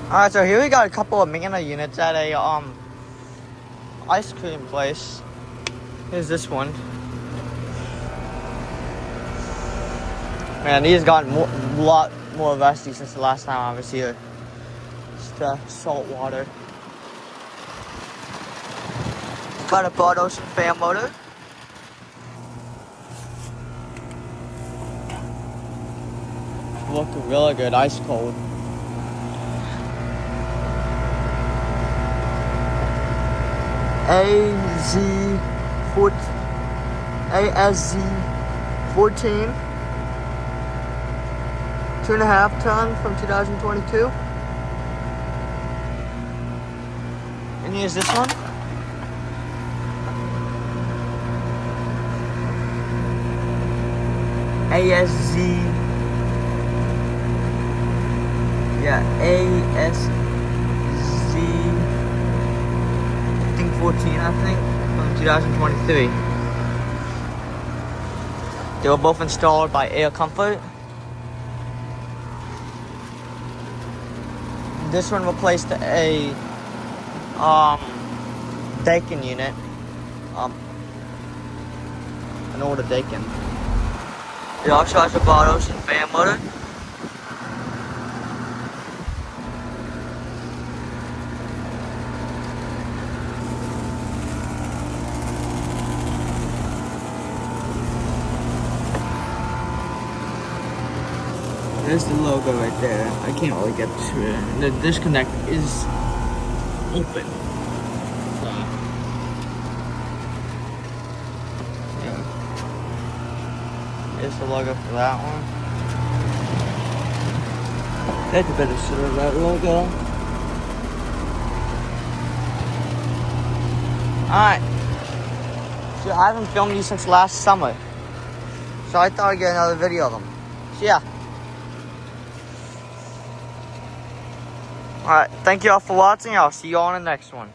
Alright, so here we got a couple of Amanda units at a ice cream place. Here's this one. Man, these gotten a lot more rusty since the last time I was here. Just salt water. Got a Broad Ocean fan motor. Looking really good, ice cold. ASZ14 2.5 ton from 2022. And here's this one. ASZ. Yeah, ASZ 14, I think, from 2023. They were both installed by Air Comfort. This one replaced a Dakin unit, an older Dakin. It also has a Broad Ocean fan motor. There's the logo right there. I can't really get to it. The disconnect is open. So, yeah. There's the logo for that one. That's a better shot of that logo. Alright. So I haven't filmed these since last summer. So I thought I'd get another video of them. So yeah. Alright, thank you all for watching. I'll see you all in the next one.